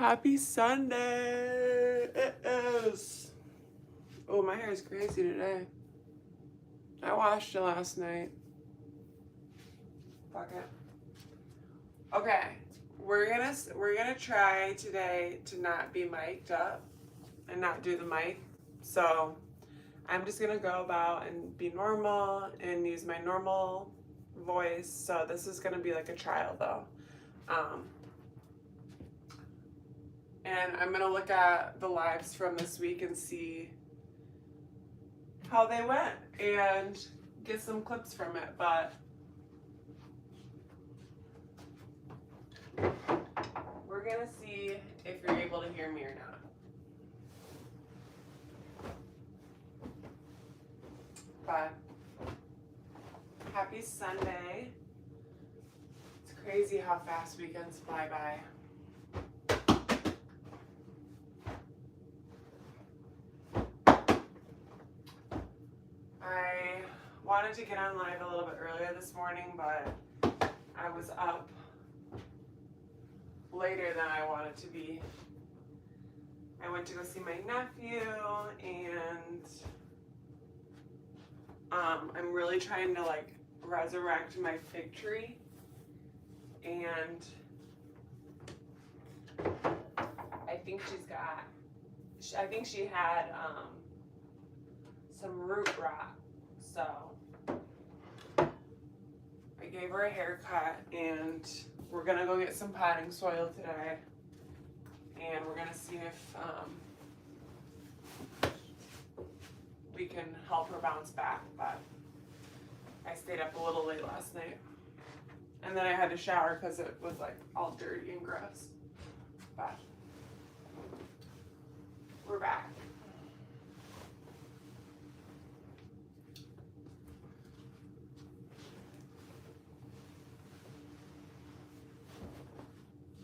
Happy Sunday! It is. Oh, my hair is crazy today. I washed it last night. Fuck it. Okay, we're gonna try today to not be mic'd up and not do the mic. So I'm just gonna go about and be normal and use my normal voice. So this is gonna be like a trial though. And I'm gonna look at the lives from this week and see how they went and get some clips from it. But we're gonna see if you're able to hear me or not. But happy Sunday. It's crazy how fast weekends fly by. I wanted to get on live a little bit earlier this morning, but I was up later than I wanted to be. I went to go see my nephew, and I'm really trying to like resurrect my fig tree, and I think she had some root rot, so I gave her a haircut, and we're gonna go get some potting soil today, and we're gonna see if we can help her bounce back. But I stayed up a little late last night, and then I had to shower because it was like all dirty and gross. But we're back.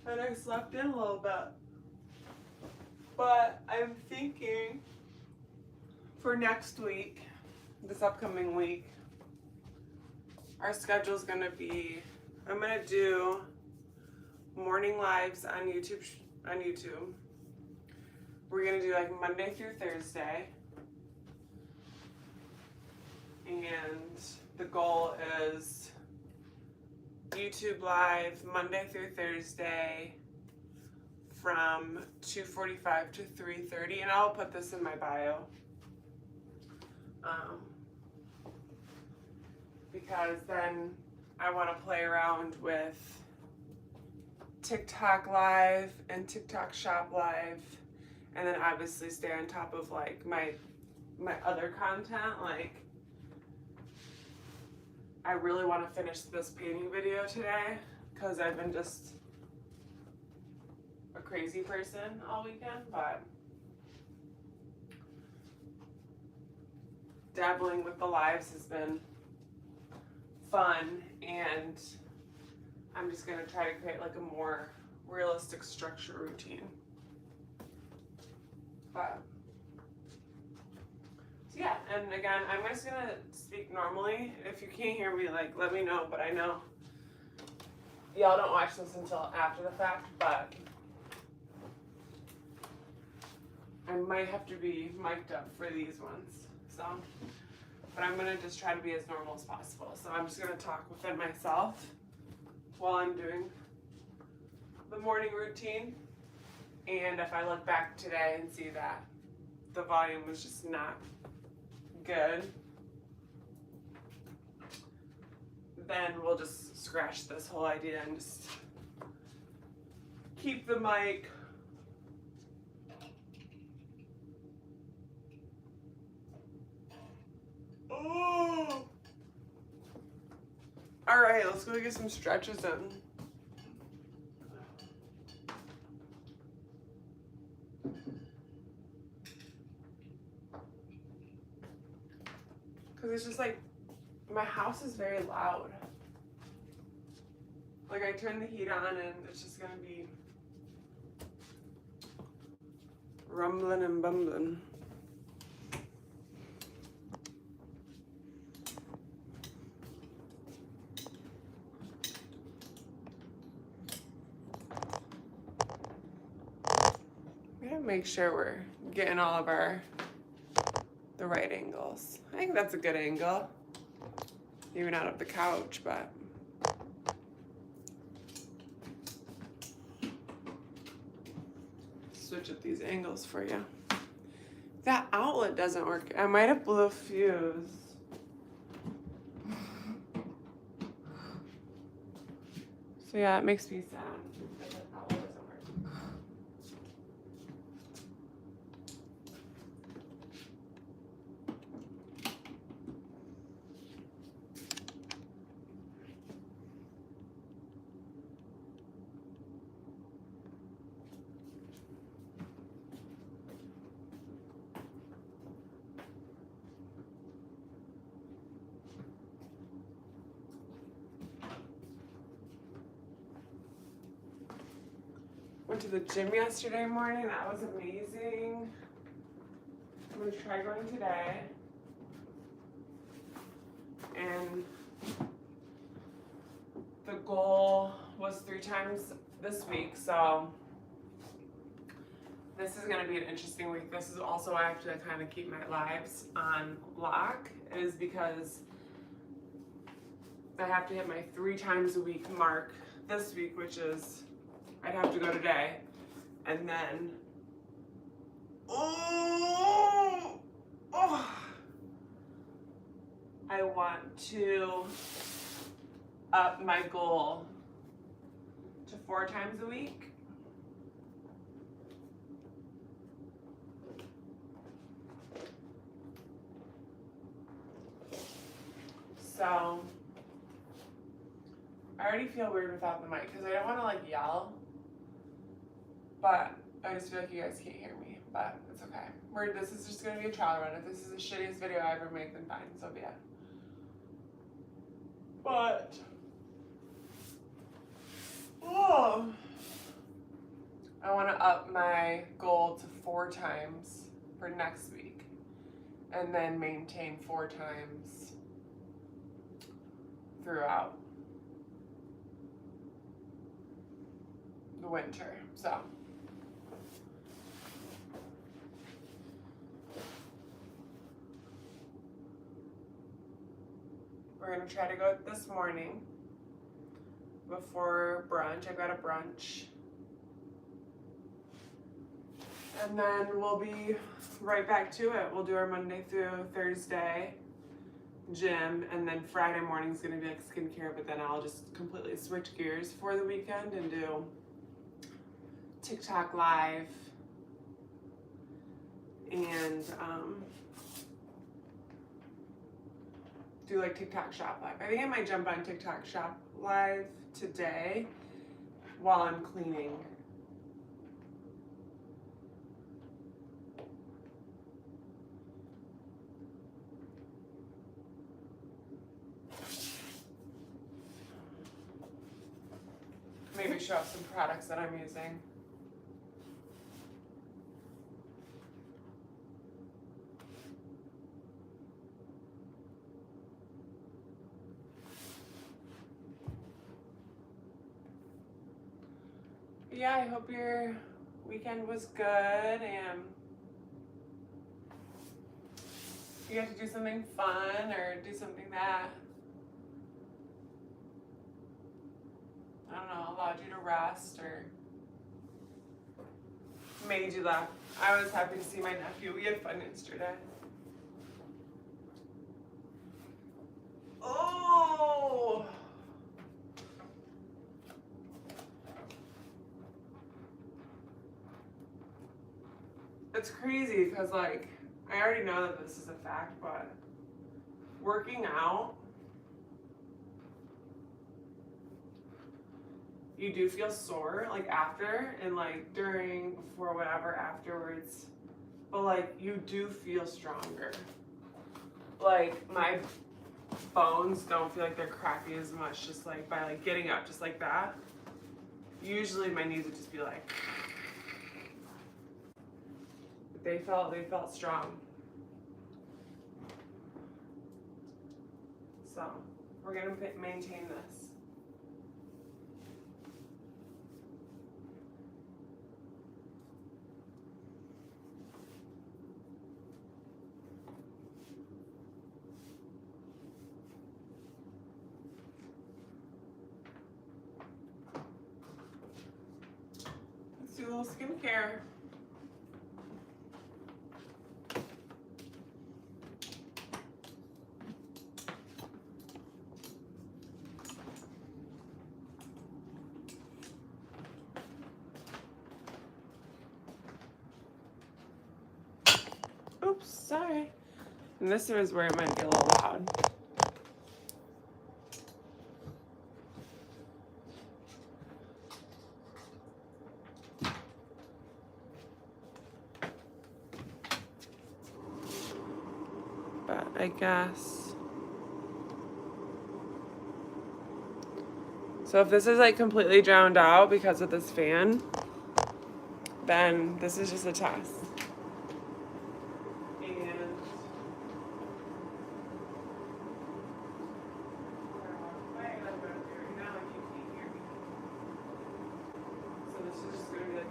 And I slept in a little bit. But I'm thinking for next week, this upcoming week, our schedule's gonna be, I'm gonna do morning lives on YouTube. We're gonna do like Monday through Thursday. And the goal is YouTube live Monday through Thursday from 2:45 to 3:30, and I'll put this in my bio. Because then I want to play around with TikTok live and TikTok shop live, and then obviously stay on top of like my other content. Like, I really want to finish this painting video today because I've been just a crazy person all weekend, but dabbling with the lives has been fun, and I'm just going to try to create like a more realistic structure routine. But so yeah, and again, I'm just going to speak normally. If you can't hear me, like, let me know, but I know y'all don't watch this until after the fact, but I might have to be mic'd up for these ones. So, but I'm gonna just try to be as normal as possible. So I'm just gonna talk within myself while I'm doing the morning routine. And if I look back today and see that the volume was just not good, then we'll just scratch this whole idea and just keep the mic All right, let's go get some stretches in. Because it's just like, my house is very loud. Like, I turn the heat on and it's just gonna be rumbling and bumbling. make sure we're getting all of the right angles. I think that's a good angle. Maybe not up the couch, but switch up these angles for you. That outlet doesn't work. I might have blew a fuse. So yeah, it makes me sad that the outlet doesn't work. Went to the gym yesterday morning. That was amazing. I'm going to try going today. And the goal was 3 times this week. So this is going to be an interesting week. This is also why I have to kind of keep my lives on lock, is because I have to hit my 3 times a week mark this week, which is I'd have to go today, and then I want to up my goal to 4 times a week. So I already feel weird without the mic because I don't want to like yell. But I just feel like you guys can't hear me, but it's okay. This is just going to be a trial run. If this is the shittiest video I ever make, then fine, so be it. But, I want to up my goal to 4 times for next week, and then maintain 4 times throughout the winter, so. We're gonna try to go this morning before brunch. I've got a brunch. And then we'll be right back to it. We'll do our Monday through Thursday gym, and then Friday morning's gonna be like skincare, but then I'll just completely switch gears for the weekend and do TikTok live and do like TikTok shop live. I think I might jump on TikTok shop live today while I'm cleaning. Maybe show off some products that I'm using. Yeah, I hope your weekend was good and you got to do something fun or do something that, I don't know, allowed you to rest or made you laugh. I was happy to see my nephew. We had fun yesterday. Oh! It's crazy because, like, I already know that this is a fact, but working out, you do feel sore, like, after, and, like, during, before, whatever, afterwards, but, like, you do feel stronger. Like, my bones don't feel like they're cracking as much just, like, by, like, getting up just like that. Usually my knees would just be like... They felt strong. So we're gonna maintain this. little skincare. Oops, sorry. And this is where it might be a little loud. But I guess. So if this is like completely drowned out because of this fan, then this is just a test.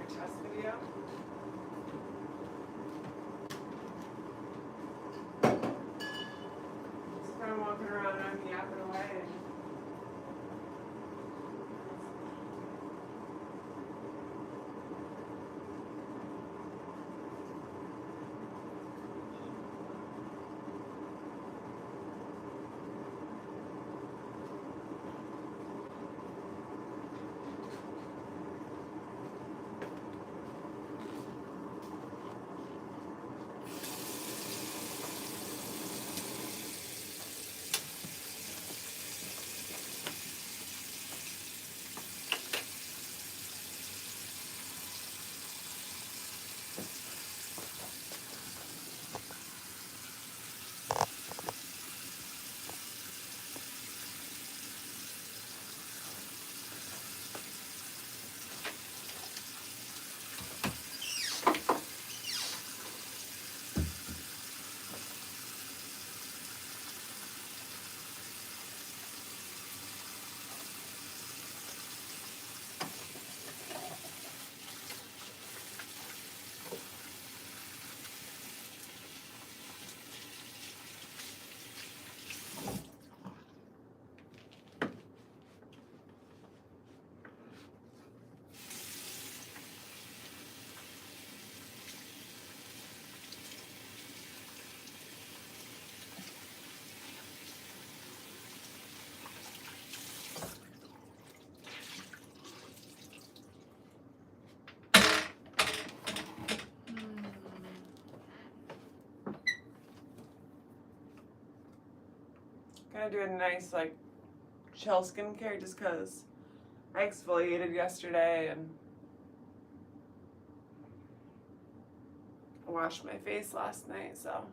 Test video. Just kind of walking around and I'm yapping away. Gonna do a nice like chill skincare just because I exfoliated yesterday and washed my face last night, so.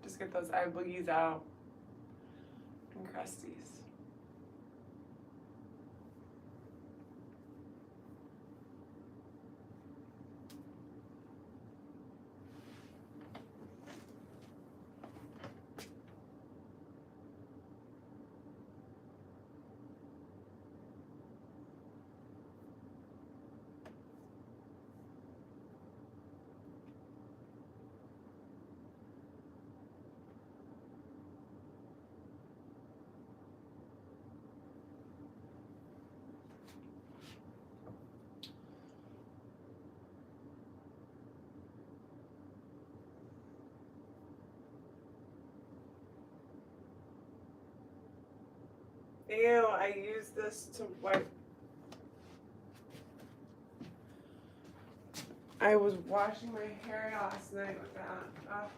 Just get those eye boogies out and crusties. Ew, I use this to wipe. I was washing my hair last night with that. Ugh.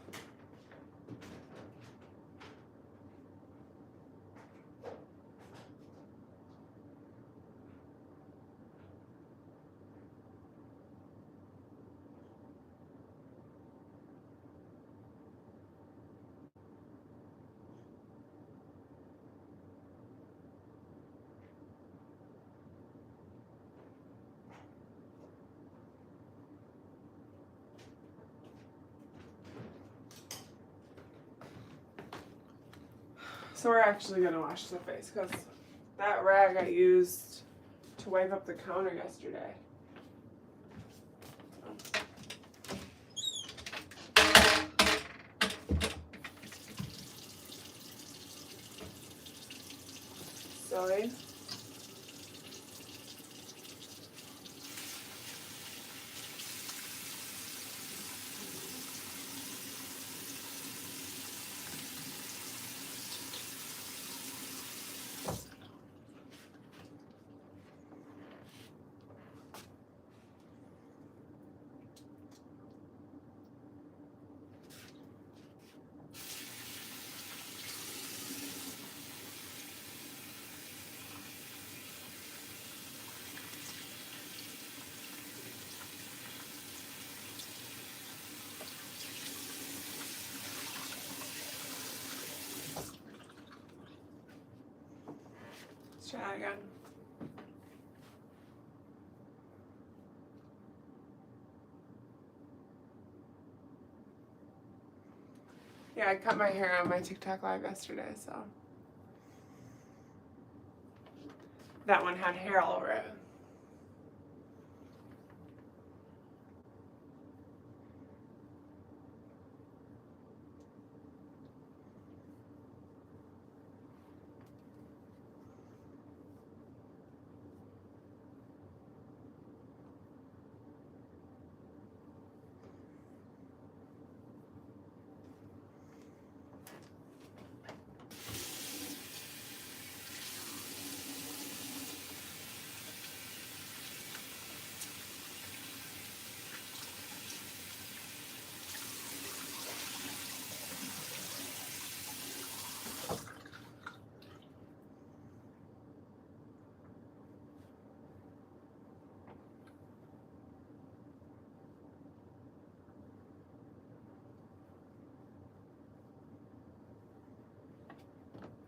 So we're actually gonna wash the face because that rag I used to wipe up the counter yesterday. silly. Let's try that again. Yeah, I cut my hair on my TikTok live yesterday, so that one had hair all over it.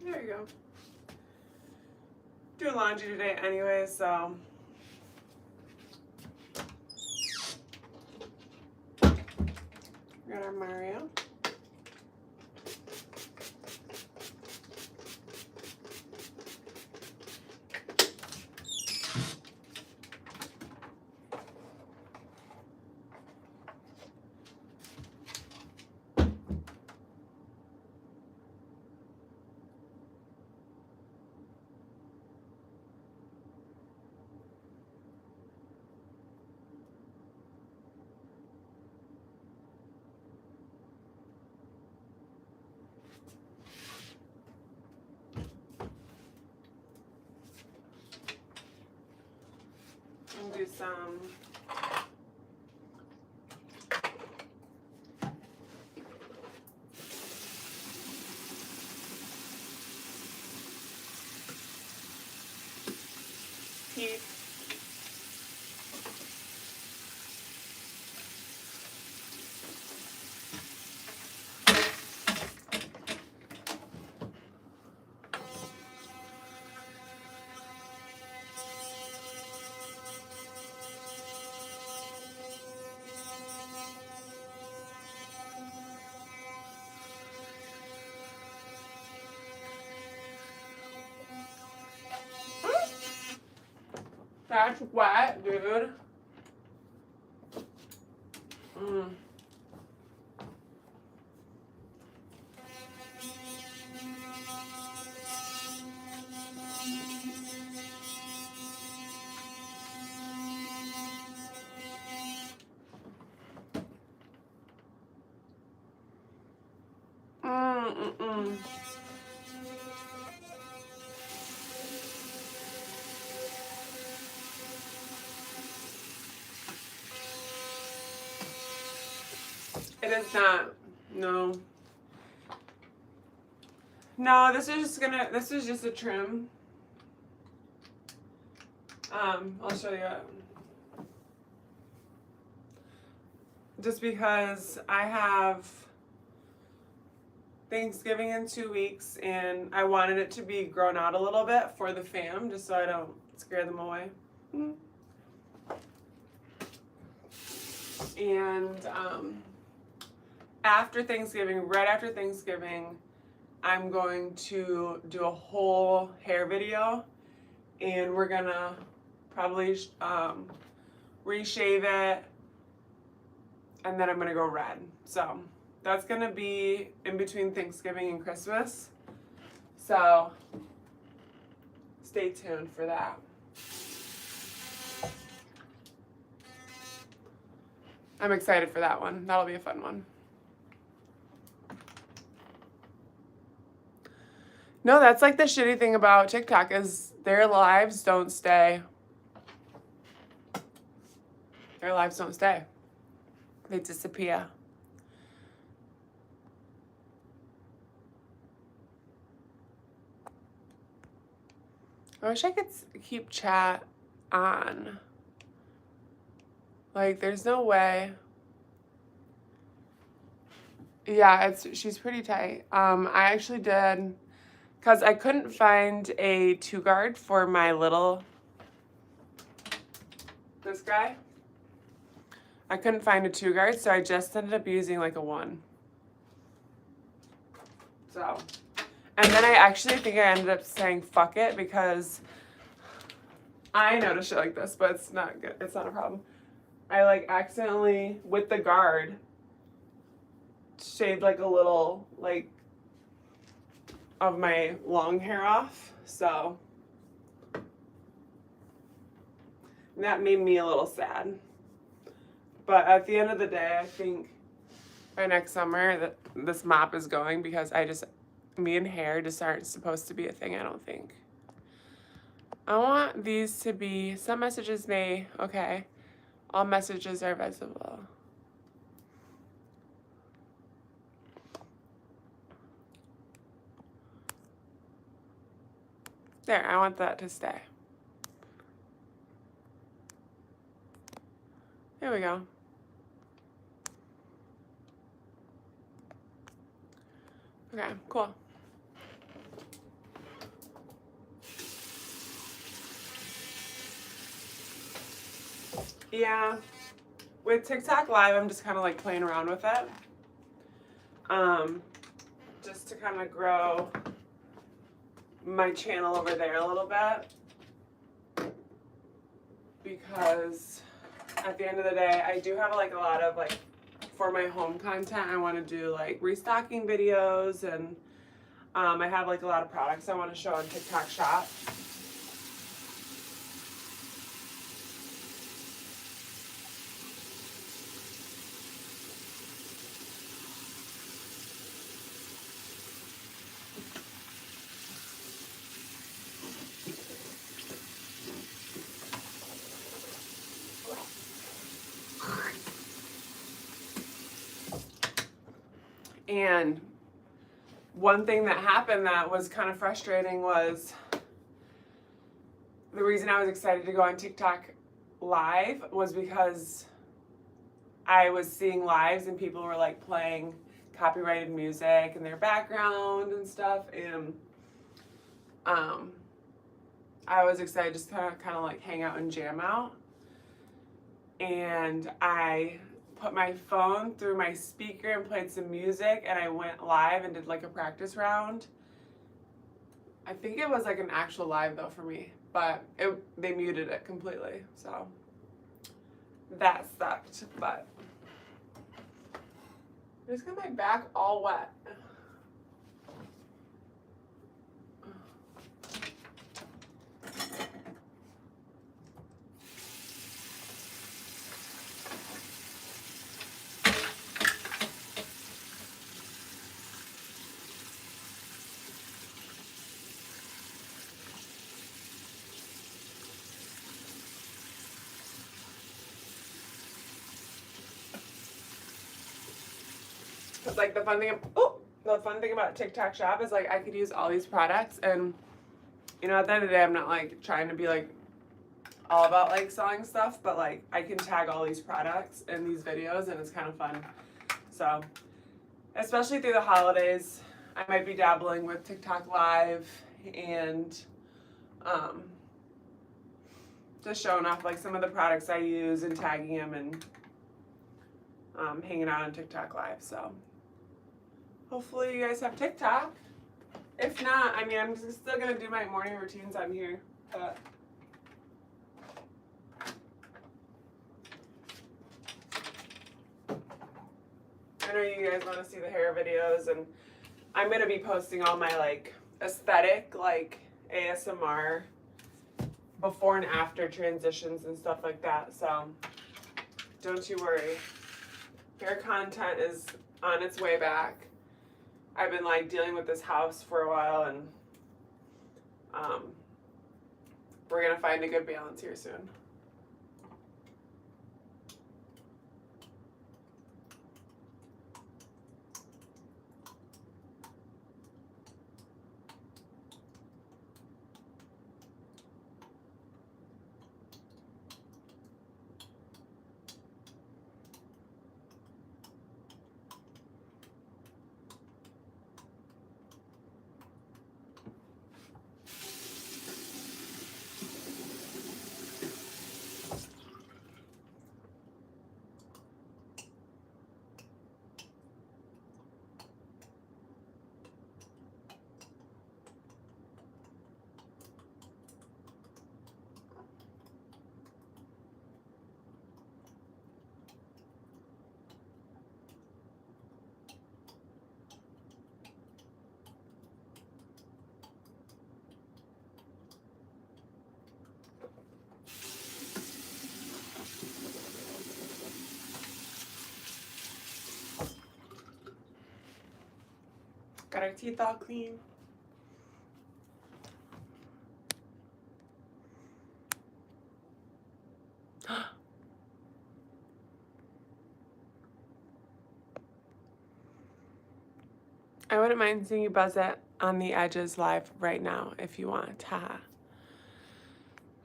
There you go. Doing laundry today anyway, so we got our Mario. And do some heat. That's wet, dude. Mm. Mm-mm-mm. It is not. No. No, this is just a trim. I'll show you it. Just because I have Thanksgiving in 2 weeks and I wanted it to be grown out a little bit for the fam, just so I don't scare them away. And after Thanksgiving, right after Thanksgiving, I'm going to do a whole hair video, and we're gonna probably reshave it, and then I'm gonna go red. So that's gonna be in between Thanksgiving and Christmas. So stay tuned for that. I'm excited for that one. That'll be a fun one. No, that's like the shitty thing about TikTok is their lives don't stay. Their lives don't stay. They disappear. I wish I could keep chat on. Like, there's no way. Yeah, she's pretty tight. I actually did, because I couldn't find a 2-guard for my little, this guy. I couldn't find a 2-guard, so I just ended up using like a 1. So, and then I actually think I ended up saying fuck it, because I noticed shit like this, but it's not good. It's not a problem. I like accidentally, with the guard, shaved like a little, like, of my long hair off. So that made me a little sad. But at the end of the day, I think by next summer that this mop is going, because me and hair just aren't supposed to be a thing, I don't think. I want these to be, some messages may, okay, all messages are visible. There, I want that to stay. There we go. Okay, cool. Yeah, with TikTok Live, I'm just kind of like playing around with it. Just to kind of grow my channel over there a little bit. Because at the end of the day, I do have like a lot of like, for my home content, I want to do like restocking videos, and I have like a lot of products I want to show on TikTok Shop. And one thing that happened that was kind of frustrating was the reason I was excited to go on TikTok Live was because I was seeing lives and people were like playing copyrighted music in their background and stuff, and I was excited just to kind of like hang out and jam out. And I put my phone through my speaker and played some music, and I went live and did like a practice round. I think it was like an actual live though for me, but they muted it completely, so that sucked. But I just got my back all wet. Cause like the fun thing about TikTok Shop is like I could use all these products, and you know, at the end of the day, I'm not like trying to be like all about like selling stuff, but like I can tag all these products in these videos, and it's kind of fun. So especially through the holidays, I might be dabbling with TikTok Live and just showing off like some of the products I use and tagging them and hanging out on TikTok Live. So hopefully you guys have TikTok. If not, I mean, I'm still gonna do my morning routines on here, but I know you guys want to see the hair videos, and I'm gonna be posting all my like aesthetic, like ASMR before and after transitions and stuff like that. So don't you worry. Hair content is on its way back. I've been like dealing with this house for a while, and we're gonna find a good balance here soon. Got our teeth all clean. I wouldn't mind seeing you buzz it on the edges live right now if you want. Haha.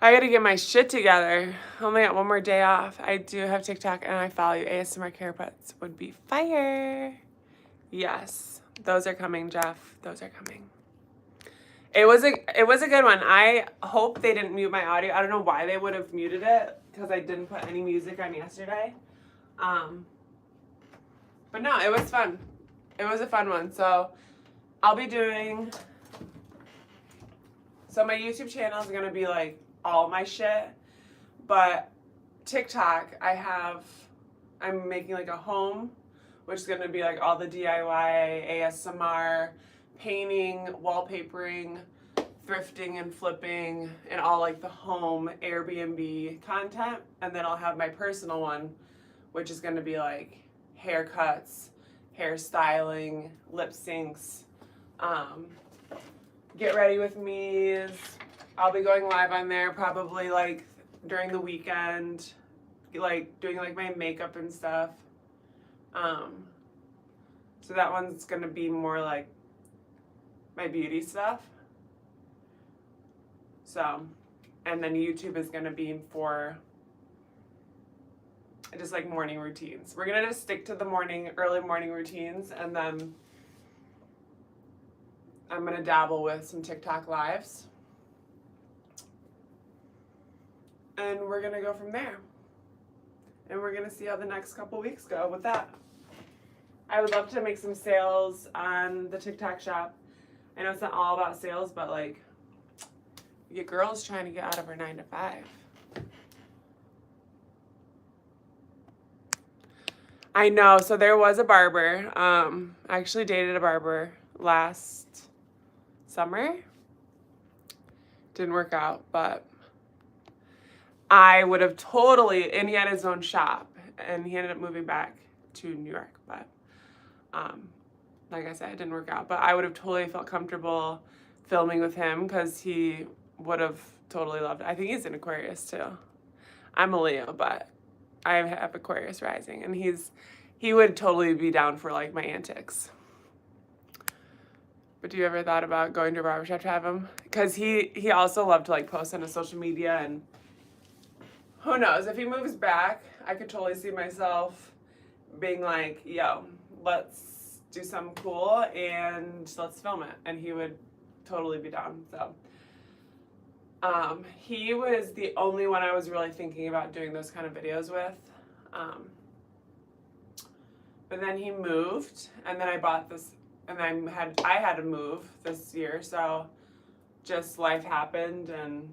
I gotta get my shit together. I only got one more day off. I do have TikTok and I follow you. ASMR Carepets would be fire. Yes, those are coming, Jeff. Those are coming. It was a good one. I hope they didn't mute my audio. I don't know why they would have muted it because I didn't put any music on yesterday. But no, it was fun. It was a fun one. So I'll be doing. So my YouTube channel is gonna be like all my shit, but TikTok I'm making like a home, which is gonna be like all the DIY, ASMR, painting, wallpapering, thrifting and flipping, and all like the home Airbnb content. And then I'll have my personal one, which is gonna be like haircuts, hairstyling, lip syncs, get ready with me's. I'll be going live on there probably like during the weekend, like doing like my makeup and stuff. So that one's gonna be more like my beauty stuff. So, and then YouTube is gonna be for just like morning routines. We're gonna just stick to the early morning routines, and then I'm gonna dabble with some TikTok lives. And we're gonna go from there. And we're gonna see how the next couple weeks go with that. I would love to make some sales on the TikTok shop. I know it's not all about sales, but like, your girl's trying to get out of her 9 to 5. I know, so there was a barber. I actually dated a barber last summer. Didn't work out, but I would have totally, and he had his own shop, and he ended up moving back to New York, but like I said, it didn't work out. But I would have totally felt comfortable filming with him because he would have totally loved it. I think he's an Aquarius too. I'm a Leo, but I have Aquarius rising, and he would totally be down for like my antics. But do you ever thought about going to a barbershop to have him? Because he also loved to like post on his social media, and who knows, if he moves back, I could totally see myself being like, yo, let's do something cool and let's film it. And he would totally be down. So he was the only one I was really thinking about doing those kind of videos with. But then he moved, and then I bought this, and I had to move this year, so just life happened, and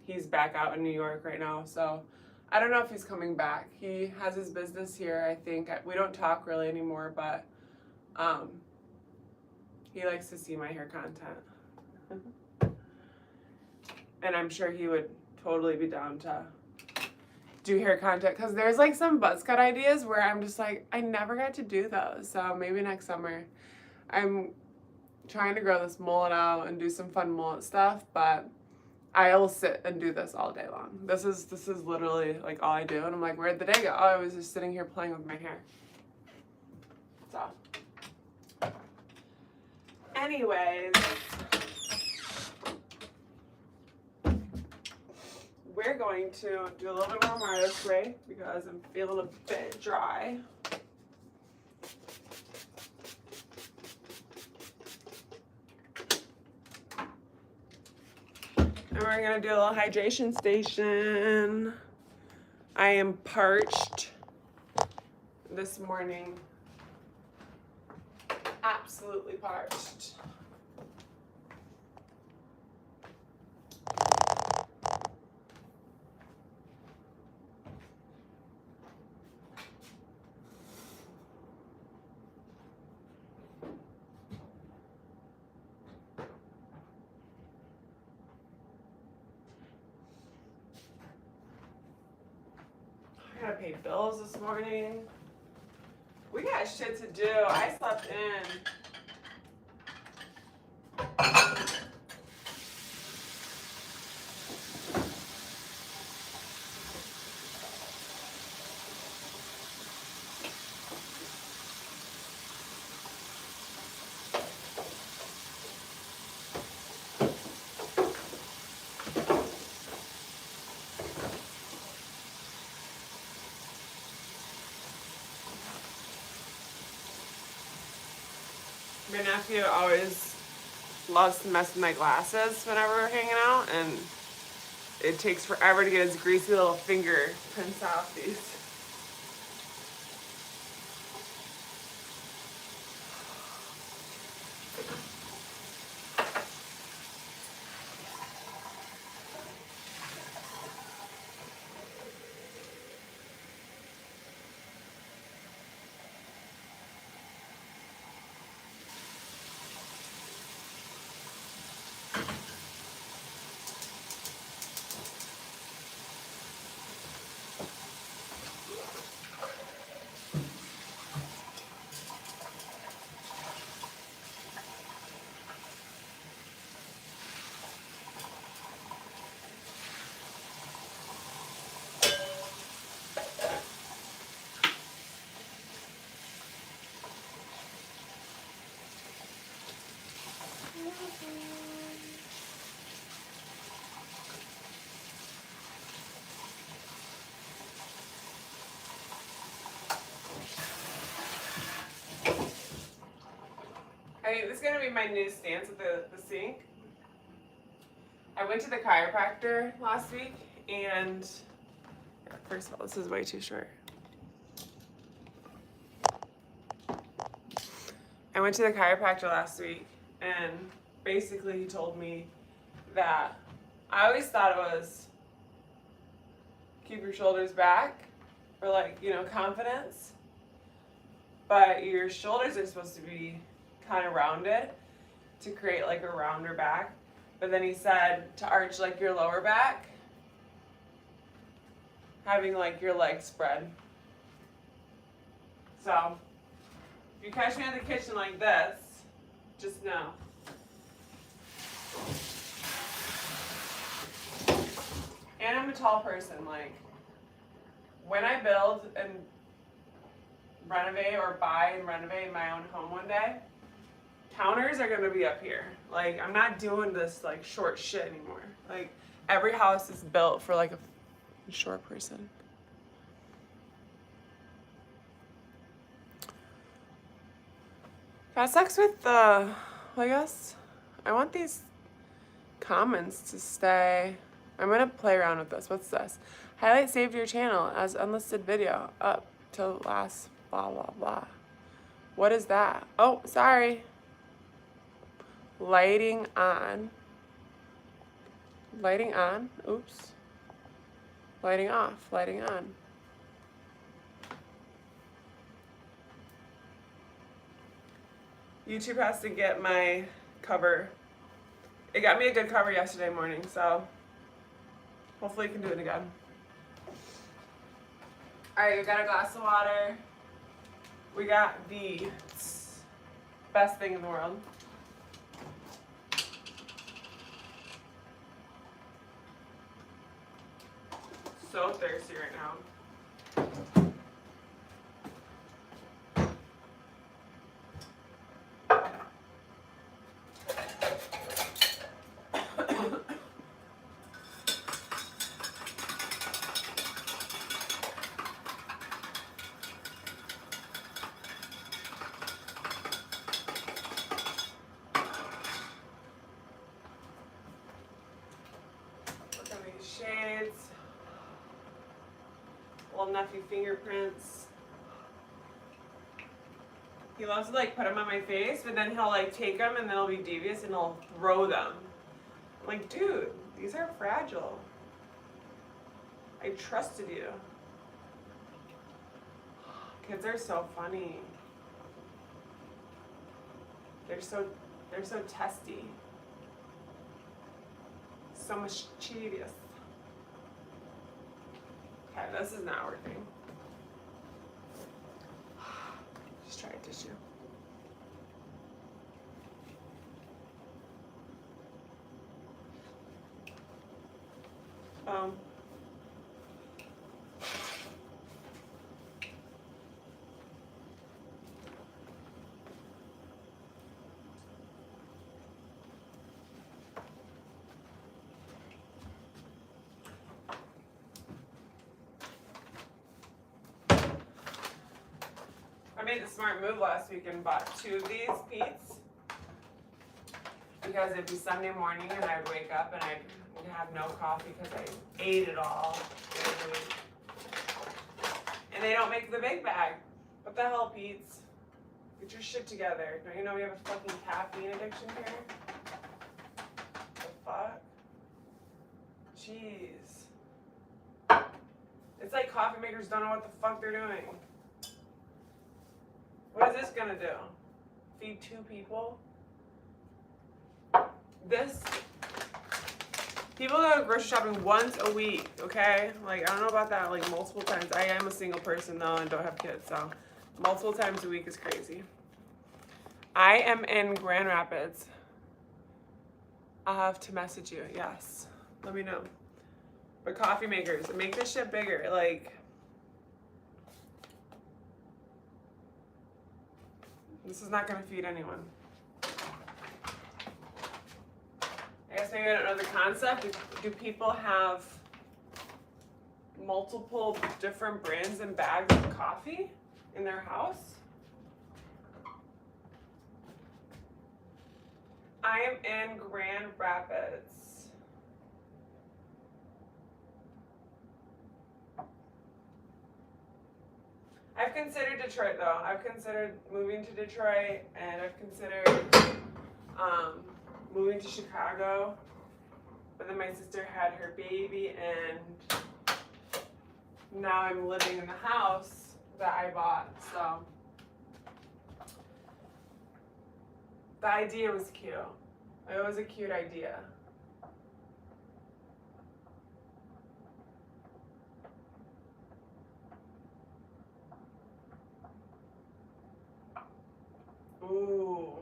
he's back out in New York right now. So I don't know if he's coming back. He has his business here, I think. We don't talk really anymore, but he likes to see my hair content. And I'm sure he would totally be down to do hair content, because there's like some buzz cut ideas where I'm just like, I never got to do those. So maybe next summer. I'm trying to grow this mullet out and do some fun mullet stuff, but I'll sit and do this all day long. This is literally like all I do, and I'm like, where'd the day go? Oh, I was just sitting here playing with my hair. So, anyways, we're going to do a little bit more Mario spray because I'm feeling a bit dry. And we're gonna do a little hydration station. I am parched this morning. Absolutely parched. I gotta pay bills this morning. We got shit to do. I slept in. My nephew always loves to mess with my glasses whenever we're hanging out, and it takes forever to get his greasy little fingerprints off these. I think this is gonna be my new stance with the sink. I went to the chiropractor last week, and first of all, this is way too short. I went to the chiropractor last week, and basically he told me that I always thought it was keep your shoulders back, or like, you know, confidence, but your shoulders are supposed to be kind of rounded to create like a rounder back. But then he said to arch like your lower back, having like your legs spread. So if you catch me in the kitchen like this, just know. And I'm a tall person. Like, when I build and renovate or buy and renovate my own home one day, counters are gonna be up here. Like, I'm not doing this like short shit anymore. Like, every house is built for like a short person. That sucks with the, I guess, I want these comments to stay. I'm gonna play around with this. What's this? Highlight saved your channel as unlisted video up till last blah blah blah. What is that? Oh, sorry. Lighting on. Lighting on. Oops. Lighting off. Lighting on. YouTube has to get my cover. It got me a good cover yesterday morning, so Hopefully I can do it again. Alright, we got a glass of water. We got the best thing in the world. So thirsty right now. Look at these shades. Little nephew fingerprints. He loves to like put them on my face, but then he'll like take them and then he'll be devious and he'll throw them. I'm like, dude, these are fragile. I trusted you. Kids are so funny. They're so testy. So mischievous. Okay, this is not working. Just try a tissue. I made the smart move last week and bought 2 of these Pete's because it'd be Sunday morning and I'd wake up and I'd have no coffee because I ate it all. And they don't make the big bag. What the hell, Pete's? Get your shit together. Don't you know we have a fucking caffeine addiction here? The fuck? Jeez. It's like coffee makers don't know what the fuck they're doing. What is this gonna do? Feed 2 people? People go grocery shopping once a week, okay? Like, I don't know about that, like, multiple times. I am a single person, though, and don't have kids, so multiple times a week is crazy. I am in Grand Rapids. I'll have to message you, yes. Let me know. But coffee makers, make this shit bigger, like... This is not gonna feed anyone. I guess maybe I don't know the concept. Do people have multiple different brands and bags of coffee in their house? I am in Grand Rapids. I've considered Detroit though. I've considered moving to Detroit and I've considered moving to Chicago, but then my sister had her baby and now I'm living in the house that I bought, so the idea was cute. It was a cute idea. Ooh.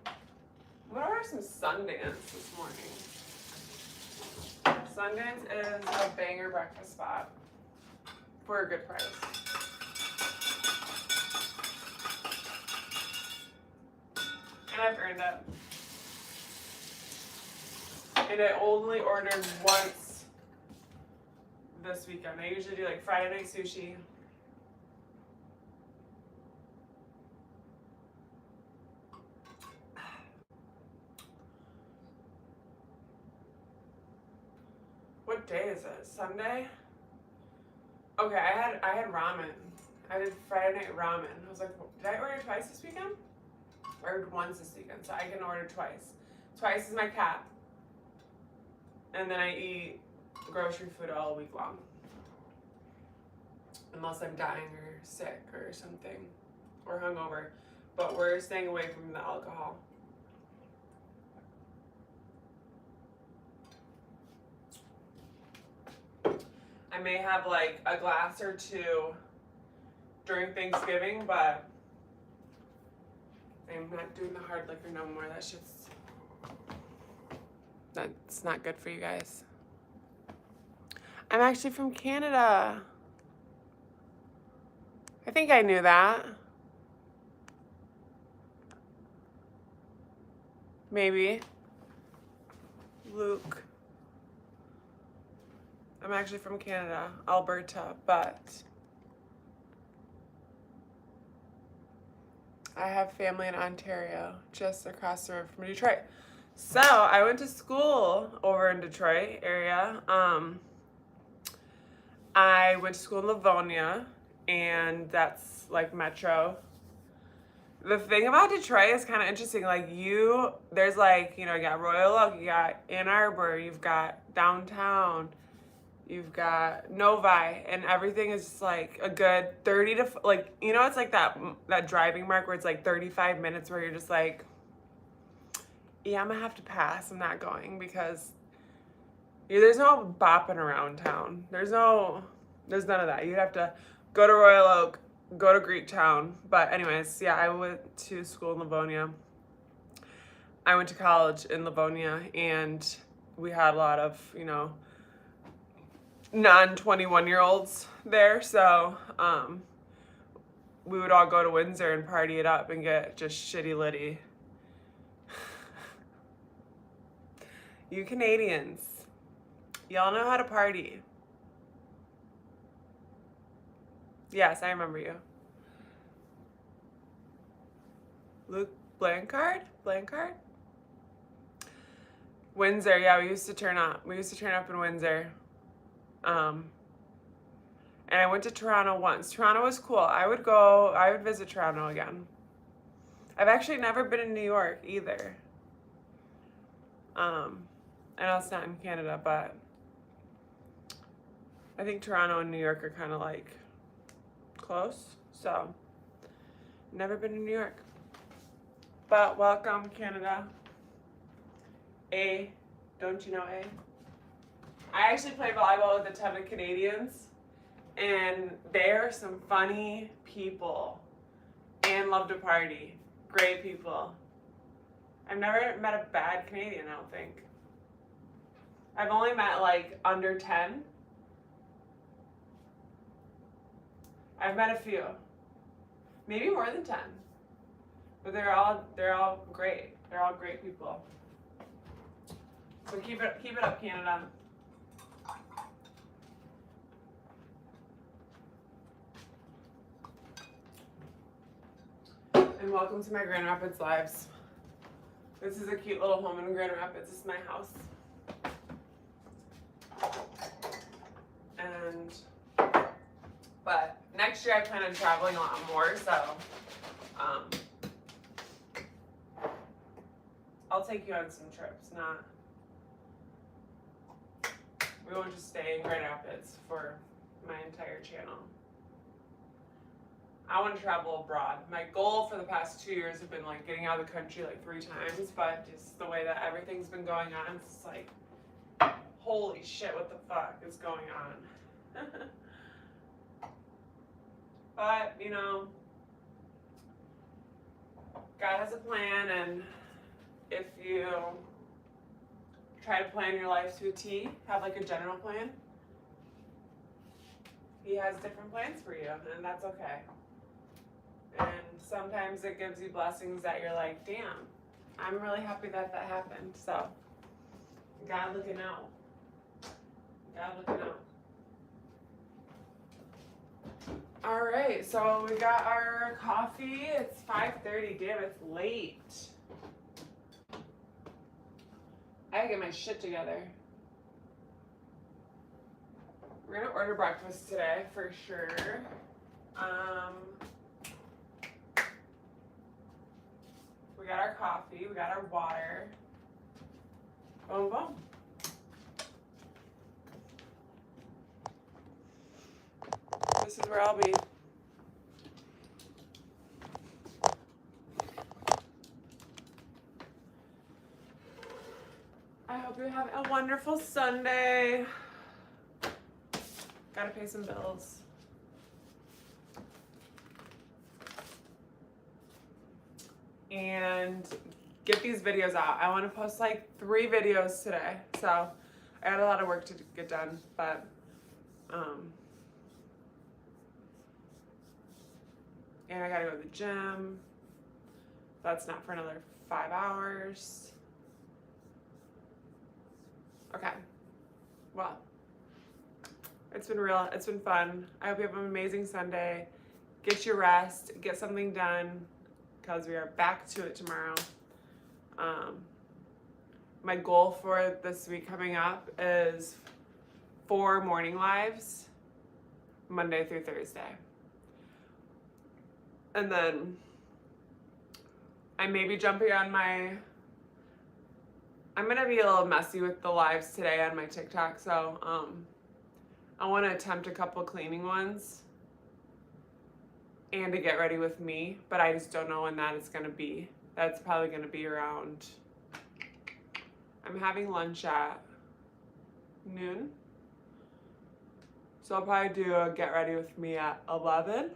I'm gonna order some Sundance this morning. Sundance is a banger breakfast spot for a good price. And I've earned it. And I only ordered once this weekend. I usually do like Friday night sushi. What day is it? Sunday? Okay, I had ramen. I did Friday night ramen. I was like, did I order twice this weekend? I ordered once this weekend, so I can order twice. Twice is my cap. And then I eat grocery food all week long. Unless I'm dying or sick or something. Or hungover. But we're staying away from the alcohol. may have like a glass or two during Thanksgiving, but I'm not doing the hard liquor no more. That's not good for you guys. I'm actually from Canada. I think I knew that. Maybe. Luke. I'm actually from Canada, Alberta, but I have family in Ontario, just across the river from Detroit. So I went to school over in Detroit area. I went to school in Livonia, and that's like metro. The thing about Detroit is kind of interesting. Like there's like, you got Royal Oak, you got Ann Arbor, you've got downtown, you've got Novi, and everything is just like a good 30 to, like, it's like that driving mark where it's like 35 minutes where you're just like, yeah, I'm gonna have to pass. I'm not going because there's no bopping around town. There's none of that. You'd have to go to Royal Oak, go to Greektown. But anyways, yeah, I went to school in Livonia. I went to college in Livonia, and we had a lot of, non-21-year-olds there. So we would all go to Windsor and party it up and get just shitty litty. You Canadians, y'all know how to party. Yes, I remember you. Luke Blancard? Windsor, yeah, we used to turn up. We used to turn up in Windsor. And I went to Toronto once. Toronto was cool. I would visit Toronto again. I've actually never been in New York either. I know it's not in Canada, but I think Toronto and New York are kind of like close. So, never been to New York. But welcome, Canada. Don't you know A? I actually play volleyball with a ton of Canadians, and they're some funny people and love to party. Great people. I've never met a bad Canadian, I don't think. I've only met like under 10. I've met a few. Maybe more than 10. But they're all great. They're all great people. So keep it up, Canada. And welcome to my Grand Rapids lives. This is a cute little home in Grand Rapids. This is my house. But next year I plan on traveling a lot more, so I'll take you on some trips. We won't just stay in Grand Rapids for my entire channel. I want to travel abroad. My goal for the past 2 years have been like getting out of the country like 3 times, but just the way that everything's been going on, it's like, holy shit, what the fuck is going on? But, God has a plan, and if you try to plan your life to a T, have like a general plan, He has different plans for you, and that's okay. And sometimes it gives you blessings that you're like, damn, I'm really happy that happened. So, God looking out. All right, so we got our coffee. It's 5:30. Damn, it's late. I gotta get my shit together. We're gonna order breakfast today for sure. We got our coffee. We got our water. Boom, boom. This is where I'll be. I hope you have a wonderful Sunday. Gotta pay some bills. And get these videos out. I want to post like 3 videos today. So I had a lot of work to get done, but and I gotta go to the gym. That's not for another 5 hours. Okay. Well, it's been real. It's been fun. I hope you have an amazing Sunday. Get your rest. Get something done because we are back to it tomorrow. My goal for this week coming up is 4 morning lives, Monday through Thursday. And then I may be jumping on I'm going to be a little messy with the lives today on my TikTok, so I want to attempt a couple cleaning ones and to get ready with me, but I just don't know when that is going to be. That's probably going to be around, I'm having lunch at noon, so I'll probably do a get ready with me at 11.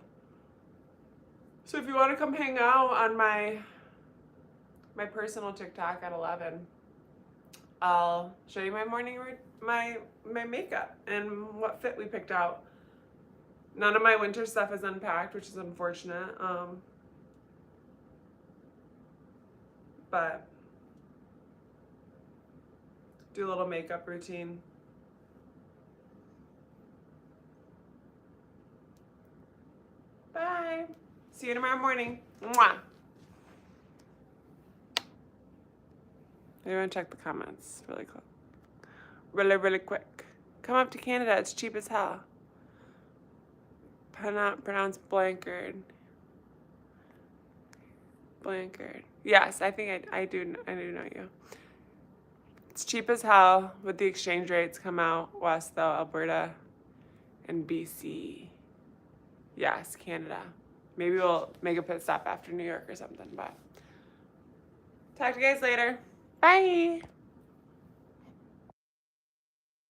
So if you want to come hang out on my personal TikTok at 11, I'll show you my morning my makeup and what fit we picked out. None of my winter stuff is unpacked, which is unfortunate. But do a little makeup routine. Bye. See you tomorrow morning. Mwah. Everyone check the comments really quick. Really quick. Come up to Canada. It's cheap as hell. Pronounced Blankard. Blankard. Yes, I think I do know you. It's cheap as hell with the exchange rates. Come out west though, Alberta and BC. Yes, Canada. Maybe we'll make a pit stop after New York or something, but talk to you guys later. Bye.